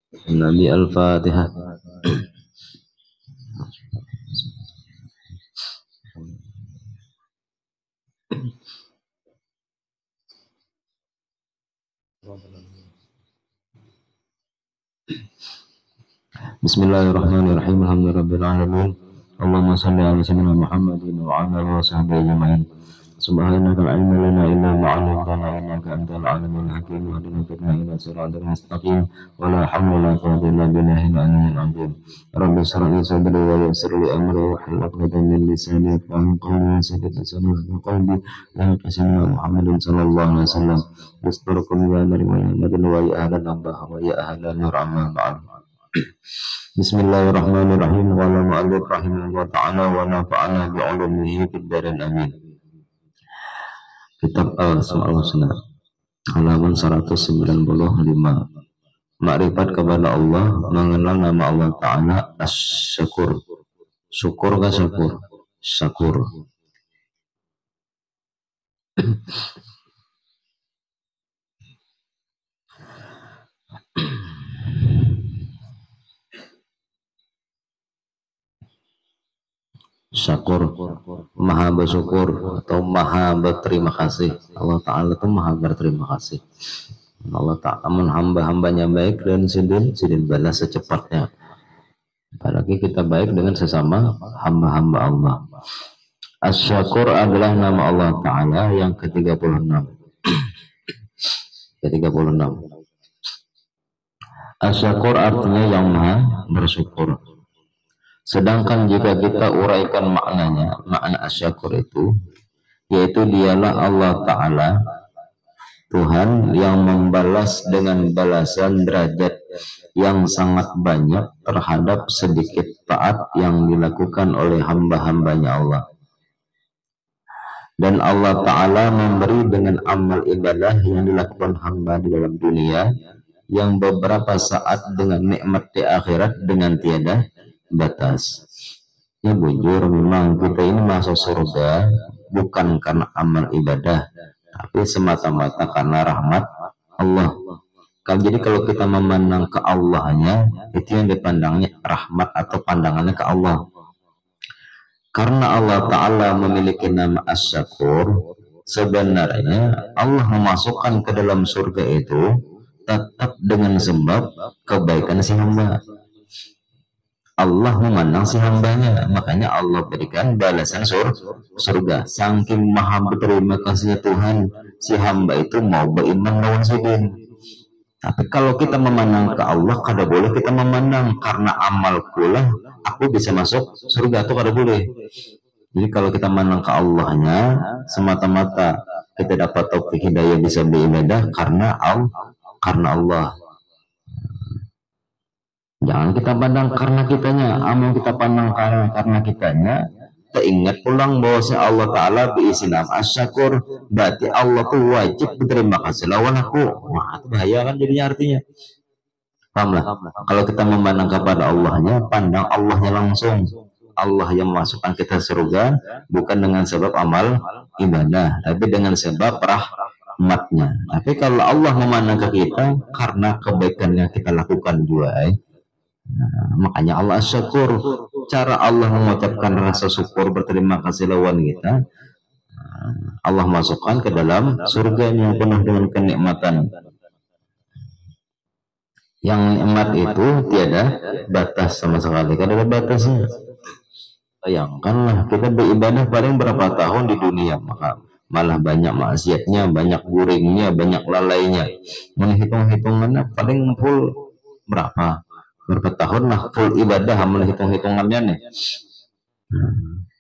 Nabi Al-Fatihah. Bismillahirrahmanirrahim. Alhamdulillahirabbil alamin. Allahumma shalli ala sayyidina Muhammadin wa ala alihi washabbihi ajma'in. Subhanaka la ilma lana illa ma 'allamtana innaka antal alimul hakim. Wahdina ila siratal mustaqim. Wa la hawla wa la quwwata illa billahil aliyyil azim. Rabbi shrah li sadri wa yassir li amri wahlul 'uqdatam min lisani yafqahu qawli wa saddid lisan wa qalbi la qasimna Muhammadin sallallahu alaihi wasallam. Bismillahirrahmanirrahim wa ya ahlan nabah wa ya ahlan nur amma ba'd. Bismillahirrahmanirrahim. Wa la mu'allif rahimahullah ta'ala wa nafa'ana bi'ulumihi fid darin amin. Kitab Al-Asma'ul Husna halaman 195. Makrifat kepada Allah, mengenal nama Allah Ta'ala. As-Syakur. Syukur ke syukur? Syakur. Syakur, maha bersyukur atau maha berterima kasih. Allah Ta'ala itu maha berterima kasih. Allah Ta'ala hamba-hambanya baik dan sidin balas secepatnya. Apalagi kita baik dengan sesama hamba-hamba Allah. Asy-Syakur adalah nama Allah Ta'ala yang ke-36. Ke-36. Asy-Syakur artinya yang maha bersyukur. Sedangkan jika kita uraikan maknanya, makna asy-Syakur itu, yaitu dialah Allah Ta'ala, Tuhan yang membalas dengan balasan derajat yang sangat banyak terhadap sedikit taat yang dilakukan oleh hamba-hambanya Allah. Dan Allah Ta'ala memberi dengan amal ibadah yang dilakukan hamba di dalam dunia, yang beberapa saat dengan nikmat di akhirat dengan tiada batas. Ya bujur, memang kita ini masuk surga bukan karena amal ibadah, tapi semata-mata karena rahmat Allah. Jadi kalau kita memandang ke Allahnya, itu yang dipandangnya rahmat atau pandangannya ke Allah. Karena Allah Ta'ala memiliki nama Asy-Syakur, sebenarnya Allah memasukkan ke dalam surga itu tetap dengan sebab kebaikan si hamba. Allah memandang si hambanya, makanya Allah berikan balasan surga. Saking maha berterima kasih Tuhan, si hamba itu mau beriman lawan sidin. Tapi kalau kita memandang ke Allah, kada boleh kita memandang karena amal pula aku bisa masuk surga, itu kada boleh. Jadi kalau kita memandang ke Allahnya, semata-mata kita dapat taufik hidayah bisa beribadah karena Allah. Jangan kita pandang karena kitanya, amal kita pandang karena kitanya. Kita ingat pulang bahwa Allah Ta'ala berisi nama Asy-Syakur, berarti Allah tuh wajib berterima kasih lawan aku. Wah, itu bahaya kan jadinya artinya. Pahamlah? Kalau kita memandang kepada Allahnya, pandang Allahnya langsung. Allah yang memasukkan kita surga bukan dengan sebab amal ibadah, tapi dengan sebab rahmatnya. Tapi kalau Allah memandang ke kita karena kebaikan yang kita lakukan juga, makanya Allah Asy-Syakur. Cara Allah mengucapkan rasa syukur berterima kasih lawan kita, Allah masukkan ke dalam surga yang penuh dengan kenikmatan. Yang nikmat itu tiada batas sama sekali, tidak ada batasnya. Bayangkanlah kita beribadah paling berapa tahun di dunia, maka malah banyak maksiatnya, banyak guringnya, banyak lalainya. Menghitung-hitungannya paling full berapa tahun lah full ibadah, hitung-hitungannya nih.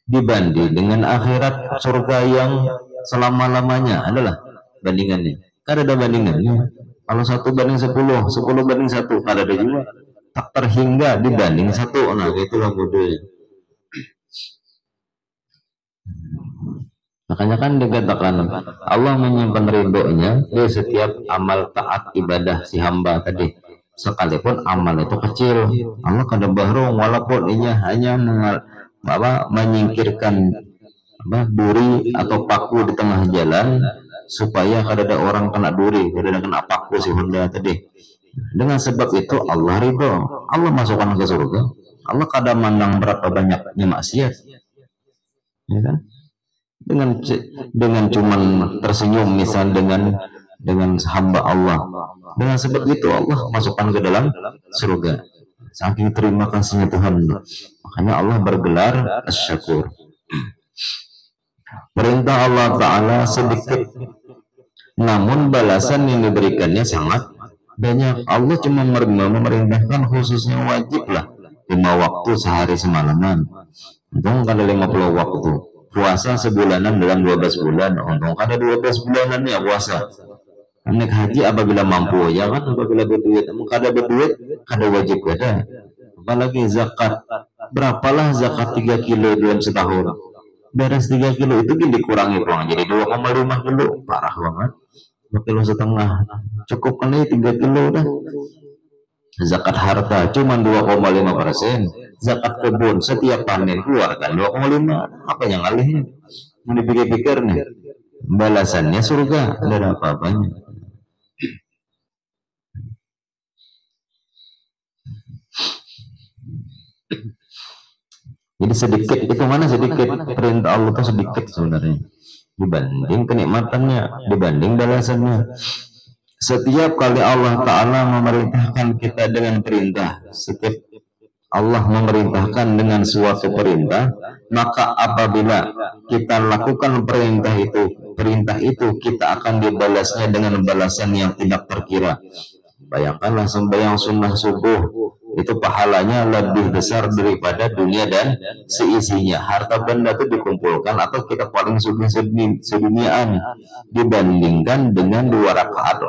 Dibanding dengan akhirat surga yang selama-lamanya adalah bandingannya. Kan ada bandingannya. Kalau 1 banding 10, 10 banding 1, kan ada juga. Tak terhingga dibanding 1. Nah, itulah modelnya. Makanya kan dikatakan Allah menyimpan ridhonya di setiap amal taat ibadah si hamba tadi. Sekalipun amal itu kecil, Allah kada bahrung walaupun ia hanya menyingkirkan duri atau paku di tengah jalan supaya kada ada orang kena duri, kada ada kena paku si Honda tadi. Dengan sebab itu Allah ridho, Allah masukkan ke surga. Allah kadang mandang berapa banyaknya maksiat, ya kan? Dengan cuman tersenyum misal dengan hamba Allah. Dengan sebab itu Allah masukkan ke dalam surga. Saking terima kasihnya Tuhan. Makanya Allah bergelar Asy-Syakur. Perintah Allah Ta'ala sedikit, namun balasan yang diberikannya sangat banyak. Allah cuma memerintahkan khususnya wajib lah 5 waktu sehari semalaman. Untung ada 50 waktu. Puasa sebulanan dalam 12 bulan. Untung ada 12 bulanan ya puasa. Naik haji apabila mampu, ya kan, apabila berduit. Kada berduit, kada wajib ada. Apalagi zakat. Berapalah zakat 3 kilo dalam setahun? Beres 3 kilo itu dikurangi pulang jadi 2,5 kilo. Parah banget. 2,5 kilo. Cukup kan 3 kilo dah. Zakat harta cuma 2,5%. Zakat kebun setiap panen keluarkan 2,5. Apa yang alihnya? Mau dipikir-pikir nih. Balasannya surga, ada apa-apanya. Jadi sedikit, itu mana sedikit? Perintah Allah itu sedikit sebenarnya dibanding kenikmatannya, dibanding balasannya. Setiap kali Allah Ta'ala memerintahkan kita dengan perintah, setiap Allah memerintahkan dengan suatu perintah, maka apabila kita lakukan perintah itu kita akan dibalasnya dengan balasan yang tidak terkira. Bayangkanlah sembahyang sunnah subuh itu pahalanya lebih besar daripada dunia dan seisinya. Harta benda itu dikumpulkan atau kita paling sugih seduniaan dibandingkan dengan 2 rakaat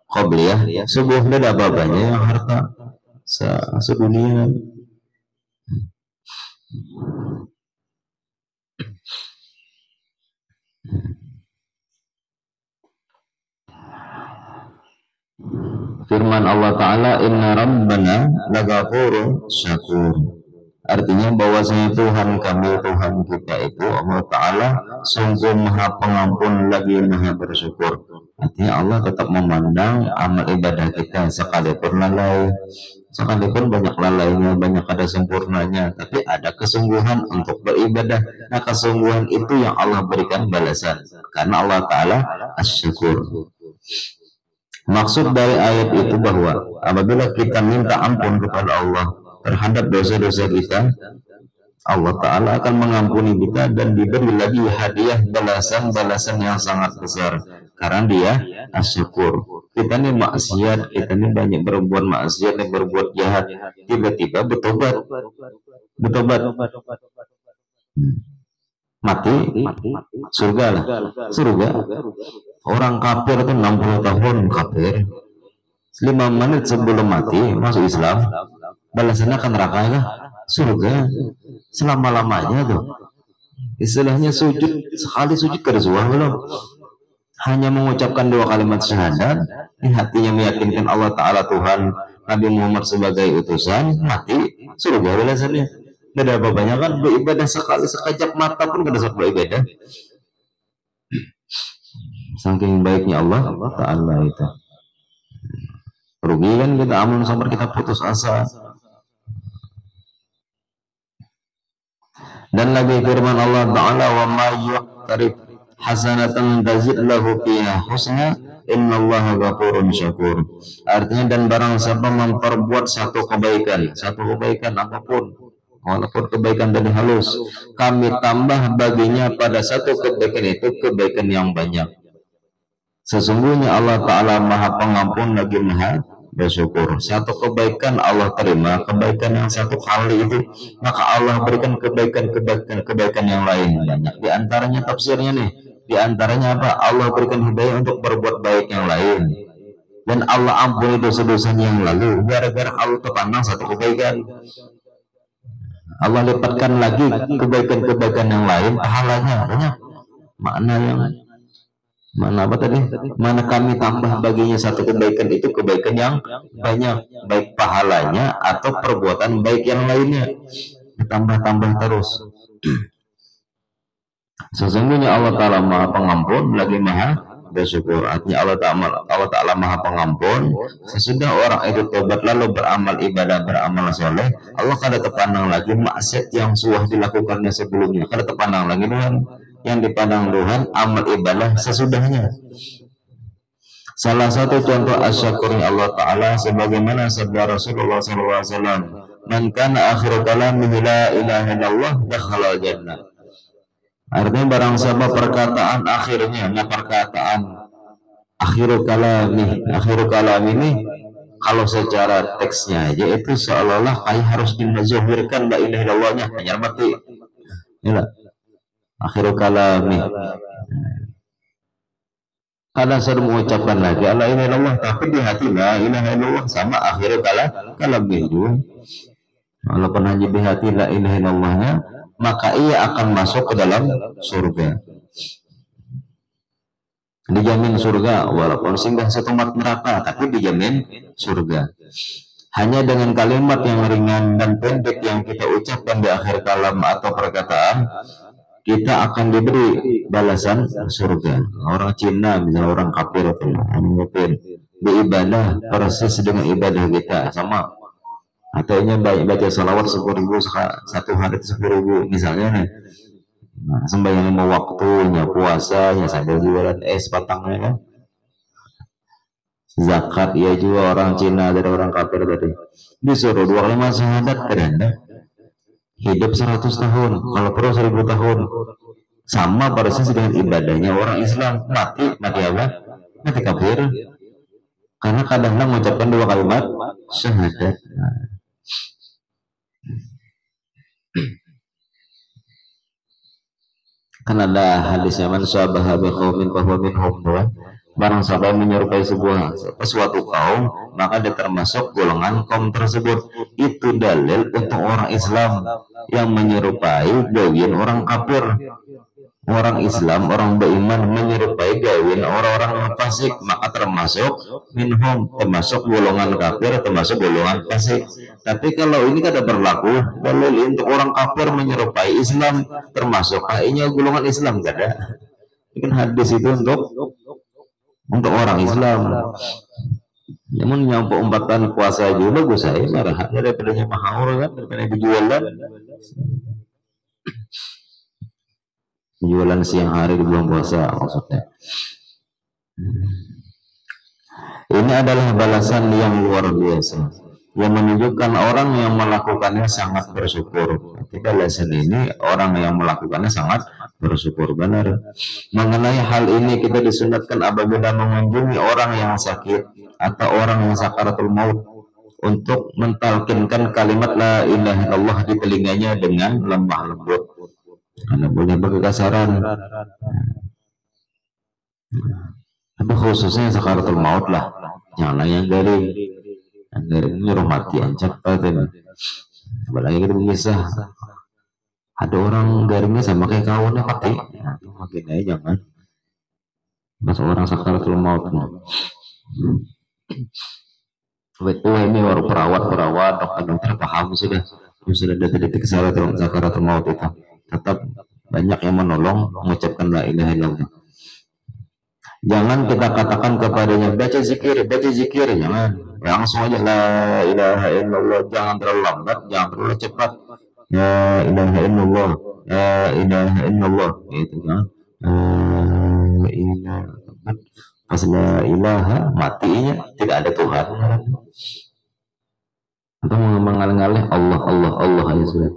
qobliyah subuh. Ada apa-apanya yang harta sedunia. Firman Allah Ta'ala, inna rabbana lagafurun syakur. Artinya bahwasanya Tuhan kami, Tuhan kita itu Allah Ta'ala sungguh maha pengampun lagi maha bersyukur. Artinya Allah tetap memandang amal ibadah kita sekalipun lalai, sekalipun banyak lalainya, banyak ada sempurnanya, tapi ada kesungguhan untuk beribadah. Nah kesungguhan itu yang Allah berikan balasan, karena Allah Ta'ala Asy-Syakur. Maksud dari ayat itu bahwa apabila kita minta ampun kepada Allah terhadap dosa-dosa kita, Allah Ta'ala akan mengampuni kita dan diberi lagi hadiah balasan-balasan yang sangat besar karena Dia Asy-Syakur. Kita ini maksiat, kita ini banyak berbuat maksiat dan berbuat jahat, tiba-tiba bertobat mati surga lah, surga. Orang kafir itu 60 tahun kafir, 5 menit sebelum mati masuk Islam, balasannya akan neraka ya, surga selama-lamanya tuh. Istilahnya sujud, sekali sujud kersuah belum, hanya mengucapkan 2 kalimat syahadat, di hatinya meyakinkan Allah Ta'ala Tuhan, Nabi Muhammad sebagai utusan, mati surga balasannya. Tidak ada apa-apanya kan, beribadah sekali sekejap mata pun kada sok beribadah. Saking baiknya Allah Ta'ala itu. Rugi kan kita amal sampai kita putus asa. Dan lagi firman Allah Ta'ala, wa ma yaqtarif hasanatan tazid lahu fiha husna innallaha ghafurun syakur. Artinya, dan barang siapa memperbuat satu kebaikan apapun, walaupun kebaikan dari halus, kami tambah baginya pada satu kebaikan itu kebaikan yang banyak. Sesungguhnya Allah Ta'ala maha pengampun lagi maha bersyukur. Satu kebaikan Allah terima, kebaikan yang satu kali itu, maka Allah berikan kebaikan yang lain banyak. Di antaranya tafsirnya nih, di antaranya apa? Allah berikan hidayah untuk berbuat baik yang lain, dan Allah ampuni dosa-dosanya yang lalu gara-gara Allah terpandang satu kebaikan. Allah lipatkan lagi kebaikan-kebaikan yang lain pahalanya banyak. Mana apa tadi? Mana kami tambah baginya satu kebaikan itu kebaikan yang banyak, baik pahalanya atau perbuatan baik yang lainnya ditambah-tambah terus. Sesungguhnya Allah Ta'ala maha pengampun lagi maha bersyukur. Artinya Allah Ta'ala Maha Pengampun. Sesudah orang itu tobat lalu beramal ibadah, beramal soleh, Allah kada terpandang lagi maksiat yang sudah dilakukannya sebelumnya. Kada terpandang lagi Tuhan. Yang dipandang Tuhan amal ibadah sesudahnya. Salah satu contoh asyakurnya Allah Ta'ala sebagaimana sabda Rasulullah SAW, man kana akhiru kalamihi la ilaha illallah dakhala jannah. Artinya barang siapa perkataan akhirnya, perkataan akhiru kalam ini kalau secara teksnya aja itu seolah-olah kayak harus dimazahirkan la ilaha illallahnya hanya mati. Inilah akhiru kalami. Kadang saya mengucapkan lagi la ilaha illallah tapi di hati la ilaha illallah sama akhiru kalam itu. Walaupun hanya di hati la ilaha illallahnya, maka ia akan masuk ke dalam surga. Dijamin surga walaupun singgah setempat neraka, tapi dijamin surga. Hanya dengan kalimat yang ringan dan pendek yang kita ucapkan di akhir kalam atau perkataan, kita akan diberi balasan surga. Orang Cina, misalnya orang kafir itu beribadah persis dengan ibadah kita sama. Ataunya baca salawat 10.000 satu hari 10.000 misalnya nih. Nah, sembahyang 5 waktunya, puasanya sambil jualan es patangnya kan. Zakat ya juga orang Cina dari orang kafir tadi. Disuruh 25 syahadat kerana hidup 100 tahun, kalau perlu 1000 tahun. Sama persis dengan ibadahnya orang Islam, mati apa? Mati kafir. Karena kadang-kadang mengucapkan 2 kalimat syahadat. Kan ada hadisnya man syabaha bi qaumin fa huwa minhum. Barang siapa menyerupai suatu kaum, maka dia termasuk golongan kaum tersebut. Itu dalil untuk orang Islam yang menyerupai gawin orang kafir. Orang Islam, orang beriman menyerupai gawin orang-orang fasik, maka termasuk minhum, termasuk golongan kafir, termasuk golongan fasik. Tapi kalau ini kada berlaku, dalil untuk orang kafir menyerupai Islam, termasuk kayaknya golongan Islam kada. Ini hadis itu untuk orang Islam. Namun nyampe umpatan puasa aja bagus saya marah daripada nyapahaur kan, daripada dijualan. Penjualan siang hari di bulan puasa maksudnya. Ini adalah balasan yang luar biasa yang menunjukkan orang yang melakukannya sangat bersyukur. Tapi balasan ini orang yang melakukannya sangat bersyukur benar. Mengenai hal ini kita disunatkan apabila mengunjungi orang yang sakit atau orang yang sakaratul maut untuk mentalkinkan kalimat la ilaha illallah di telinganya dengan lemah lembut. Anda boleh berkesaran, tapi khususnya sakaratul maut lah, jangan yang garing nyuruh mati ancap kan. Apalagi kita bisa ada orang garingnya sama kayak kawannya mati, nah, makin aja jangan. Pas orang sakaratul maut, ini baru perawat, dokter paham sudah detik-detik sakaratul maut itu. Tetap banyak yang menolong mengucapkan la ilaha illallah. Jangan kita katakan kepadanya baca zikir, jangan langsung aja la ilaha illallah, jangan terlalu lambat, jangan terlalu cepat. La ilaha illallah, la ilaha illallah gitu kan. La ilaha, pas la ilaha matinya tidak ada Tuhan. Atau mengalir-ngalir Allah aja sudah.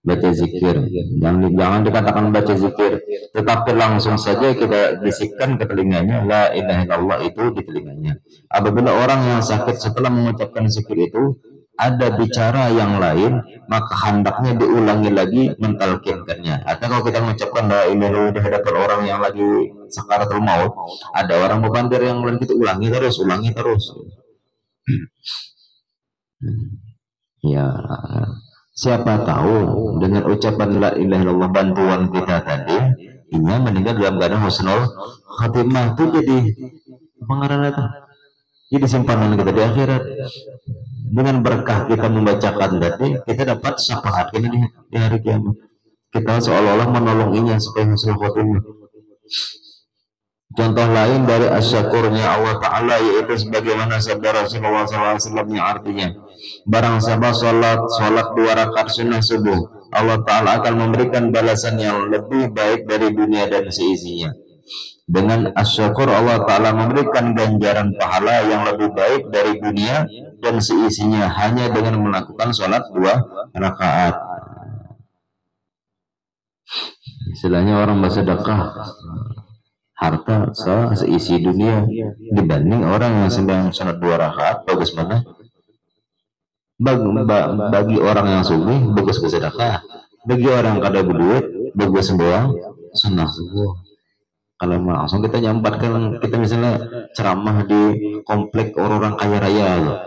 Baca zikir, jangan dikatakan baca zikir, tetapi langsung saja kita bisikkan ke telinganya la ilaha illallah itu di telinganya. Apabila orang yang sakit setelah mengucapkan zikir itu ada bicara yang lain, maka hendaknya diulangi lagi mentalkinkannya. Atau kalau kita mengucapkan la ilaha illallah di hadapan orang yang lagi sakaratul maut, ada orang bebandir yang lain, kita ulangi terus. Ya, siapa tahu dengan ucapan la ilaha illallah bantuan kita tadi, ini meninggal dalam keadaan husnul khatimah, itu jadi pengarang itu. Jadi simpanan kita di akhirat. Dengan berkah kita membacakan tadi, kita dapat syafaat ini di hari kiamat. Kita seolah-olah menolonginya supaya husnul khatimah. Contoh lain dari asyakurnya Allah Ta'ala yaitu sebagaimana sabda Rasulullah SAW yang artinya barang siapa sholat 2 rakaat sunnah subuh, Allah Ta'ala akan memberikan balasan yang lebih baik dari dunia dan seisinya. Dengan asyakur Allah Ta'ala memberikan ganjaran pahala yang lebih baik dari dunia dan seisinya hanya dengan melakukan sholat 2 rakaat. Istilahnya orang bersedekah harta seisi dunia dibanding orang yang sedang sholat 2 rakaat. Bagus mana? Bagi orang yang subuh bagus bersedekah, bagi orang kada berduit bagus sembahyang sunnah subuh. Kalau langsung kita nyampatkan, kita misalnya ceramah di komplek orang-orang kaya raya loh.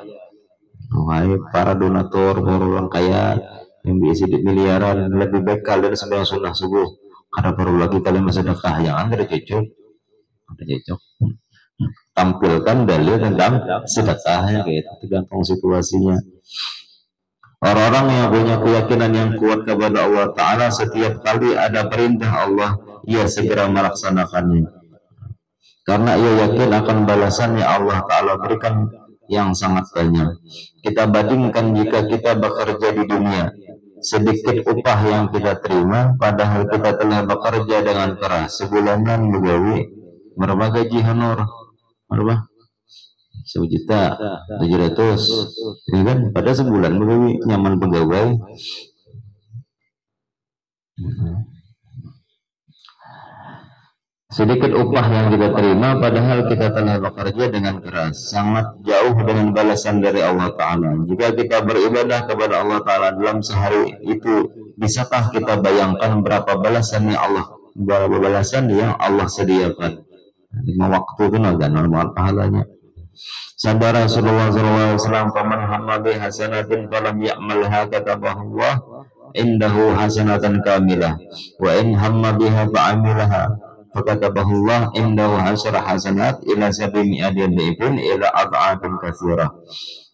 Wahai para donatur, orang kaya yang diisi miliaran, lebih baik kalian sembahyang sunnah subuh. Kada perlu lagi kalian bersedekah. Yang anda cocok tampilkan dalil tentang sedekahnya, gitu, tergantung situasinya. Orang-orang yang punya keyakinan yang kuat kepada Allah Ta'ala, setiap kali ada perintah Allah ia segera melaksanakannya karena ia yakin akan balasannya Allah Ta'ala berikan yang sangat banyak. Kita bandingkan jika kita bekerja di dunia, sedikit upah yang kita terima padahal kita telah bekerja dengan keras sebulanan begawi. Berapa gaji honor? Berapa? 1.700.000, ini kan pada sebulan begawi, nyaman pegawai. Sedikit upah yang kita terima padahal kita telah bekerja dengan keras, sangat jauh dengan balasan dari Allah Ta'ala. Jika kita beribadah kepada Allah Ta'ala dalam sehari itu, bisakah kita bayangkan berapa balasan yang Allah sediakan? 5 waktu itu agak normal pahalanya. Sabda Rasulullah SAW, "Faman hamma bi hasanatin falam ya'malha katabahullah indahu hasanatan kamilah, wa in hamma biha fa'amilaha fakatabahullah indahu hasyara hasanat ila 700 dhifin ila ad'afin katsirah."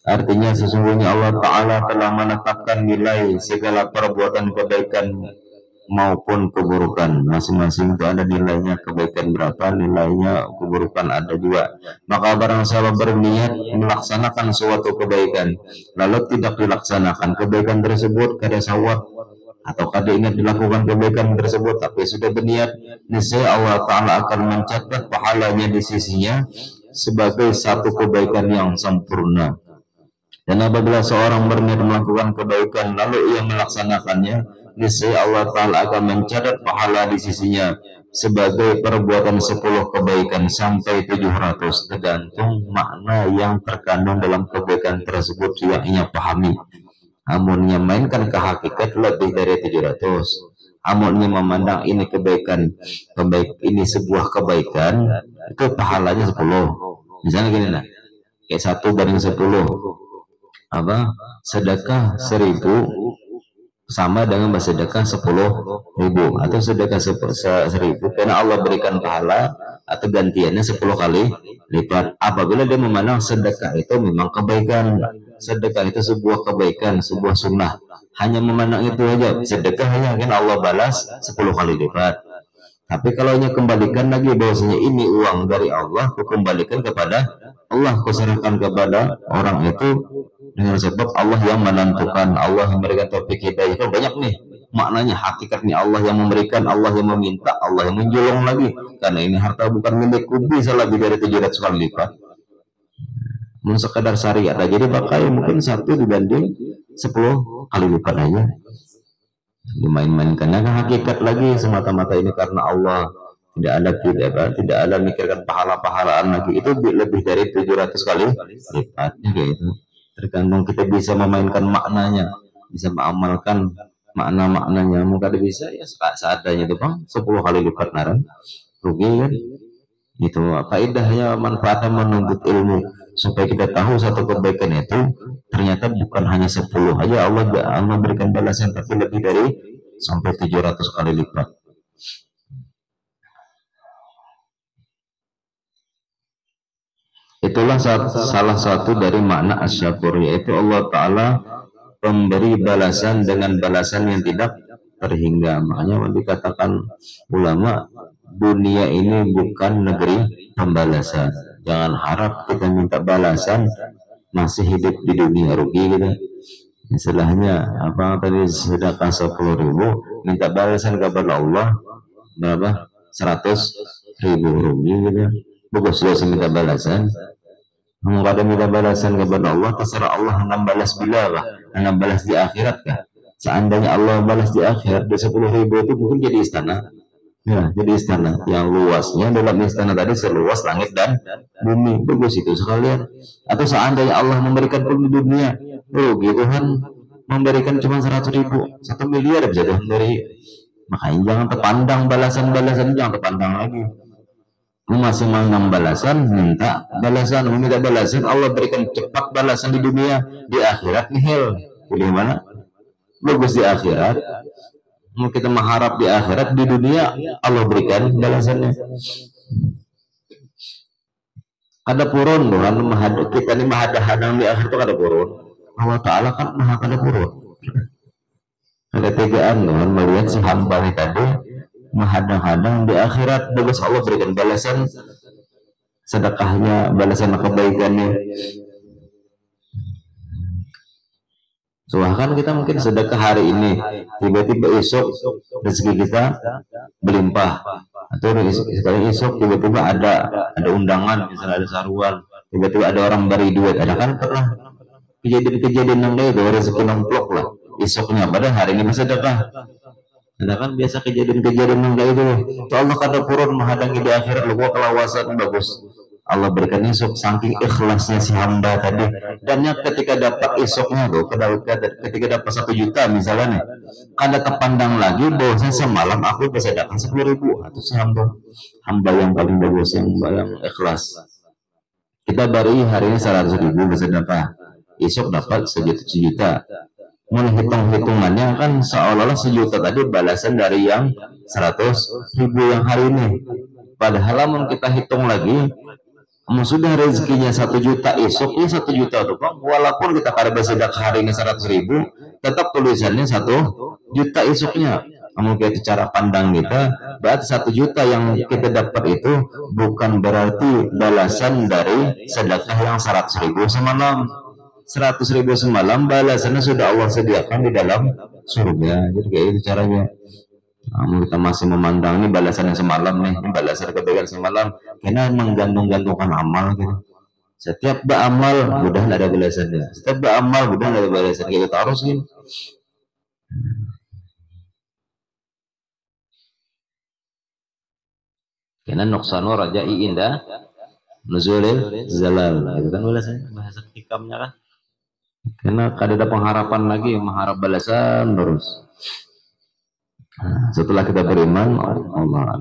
Artinya sesungguhnya Allah Ta'ala telah menetapkan nilai segala perbuatan kebaikan maupun keburukan, masing-masing itu ada nilainya, kebaikan berapa, nilainya keburukan ada juga. Maka barang siapa berniat melaksanakan suatu kebaikan lalu tidak dilaksanakan kebaikan tersebut, kada sawab atau kada ingat dilakukan kebaikan tersebut tapi sudah berniat, niscaya Allah Ta'ala akan mencatat pahalanya di sisinya sebagai satu kebaikan yang sempurna. Dan apabila seorang berniat melakukan kebaikan lalu ia melaksanakannya, niscaya Allah Ta'ala akan mencatat pahala di sisinya sebagai perbuatan 10 kebaikan sampai 700, tergantung makna yang terkandung dalam kebaikan tersebut yang ia pahami. Amunnya mainkan ke hakikat lebih dari 700, amunnya memandang ini kebaikan, ini sebuah kebaikan, itu pahalanya 10. Misalnya gini nah, kayak 1/10 apa, sedekah 1000 sama dengan bersedekah 10.000 atau sedekah 1.000 karena Allah berikan pahala atau gantiannya 10 kali lipat. Apabila dia memandang sedekah itu memang kebaikan, sedekah itu sebuah kebaikan, sebuah sunnah, hanya memandang itu aja, sedekah hanya kan Allah balas 10 kali lipat. Tapi kalau hanya kembalikan lagi bahwasanya ini uang dari Allah, kembalikan kepada Allah, kuserahkan kepada orang itu dengan sebab Allah yang menentukan, Allah yang memberikan taufik hidayah. Itu banyak nih maknanya, hakikatnya Allah yang memberikan, Allah yang meminta, Allah yang menjolong lagi. Karena ini harta bukan milikku, bisa lebih dari 700 kali lipat. Mun sekadar syariat aja dipakai mungkin 1 dibanding 10 kali lipat aja. Dimain-mainkan, nah, hakikat lagi semata-mata ini karena Allah, tidak ada mikirkan pahala-pahalaan lagi, itu lebih dari 700 kali lipatnya kayak itu. Tergantung kita bisa memainkan maknanya, bisa mengamalkan makna-maknanya. Mungkin bisa ya seadanya itu bang 10 kali lipat naran rugi kan. Itu faedahnya, manfaatnya menuntut ilmu supaya kita tahu satu kebaikan itu ternyata bukan hanya 10 aja Allah berikan balasan, tapi lebih dari sampai 700 kali lipat. Itulah salah satu dari makna asyakur, yaitu Allah Ta'ala memberi balasan dengan balasan yang tidak terhingga. Makanya dikatakan ulama, dunia ini bukan negeri pembalasan. Jangan harap kita minta balasan masih hidup di dunia, rugi gitu. Istilahnya apa tadi, sedekah 10.000 minta balasan kepada Allah berapa, 100.000, rugi gitu. Bagus sudah minta balasan. Mau ada minta balasan kepada Allah, terserah Allah hendak balas bila kah, hendak balas di akhirat kah. Seandainya Allah balas di akhirat, di 10.000 itu mungkin jadi istana. Ya, jadi istana yang luasnya dalam istana tadi seluas langit dan bumi. Bagus itu sekalian. Atau seandainya Allah memberikan pun di dunia, oh gitu kan, memberikan cuma 100.000, 1 miliar bisa memberi. Makanya jangan terpandang balasan-balasan, jangan terpandang lagi. Masih menang balasan, minta balasan, meminta balasan, Allah berikan cepat balasan di dunia, di akhirat nihil. Pilih mana? Bagus di akhirat. Mau kita mengharap di akhirat, di dunia Allah berikan balasannya. Ada purun Tuhan kita ini mahadahadang di akhirat itu ada purun. Allah Ta'ala kan maha ada purun. Ada tegaan Tuhan melihat si hamba tadi mahadang-hadang di akhirat, bagus Allah berikan balasan sedekahnya, balasan kebaikannya. Soalnya kita mungkin sedekah hari ini, tiba-tiba esok rezeki kita berlimpah, atau sekali esok tiba-tiba ada undangan, misalnya ada saruan, tiba-tiba ada orang beri duit. Ada kan pernah kejadian-kejadian yang itu rezeki nomplok lah esoknya, padahal hari ini masih sedekah. Ada kan biasa kejadian-kejadian yang itu. Allah kada purun menghadangi di akhirat, lu kelawasan bagus. Allah berikan esok saking ikhlasnya si hamba tadi, dan ketika dapat esoknya tuh, ketika dapat 1 juta misalnya, kada terpandang lagi bahwa semalam aku bisa dapat 10.000. Atau si hamba yang paling bagus, yang ikhlas. Kita beri hari ini 100.000 bisa dapat, esok dapat 1 juta. Mulai hitung-hitungannya kan seolah-olah 1 juta tadi balasan dari yang 100.000 yang hari ini. Padahal namun kita hitung lagi, sudah rezekinya 1 juta, esoknya 1 juta tuh Pak. Walaupun kita kada bersedekah hari ini 100.000, tetap tulisannya 1 juta esoknya. Namun kita cara pandang kita, berarti 1 juta yang kita dapat itu bukan berarti balasan dari sedekah yang 100.000 semalam. 100.000 semalam balasannya sudah Allah sediakan di dalam surga. Jadi kayak itu caranya. Namun kita masih memandang ini balasannya semalam nih, ini balasan kebaikan semalam, karena menggantung-gantungkan amal gitu. Setiap beramal mudah ada balasannya, setiap beramal mudah ada balasan, kita harus gitu. Karena nuksanu rajai indah nuzulil zalal, itu kan balasannya, bahasa hikamnya kan. Karena kada ada pengharapan lagi, mengharap balasan terus. Setelah kita beriman, Allah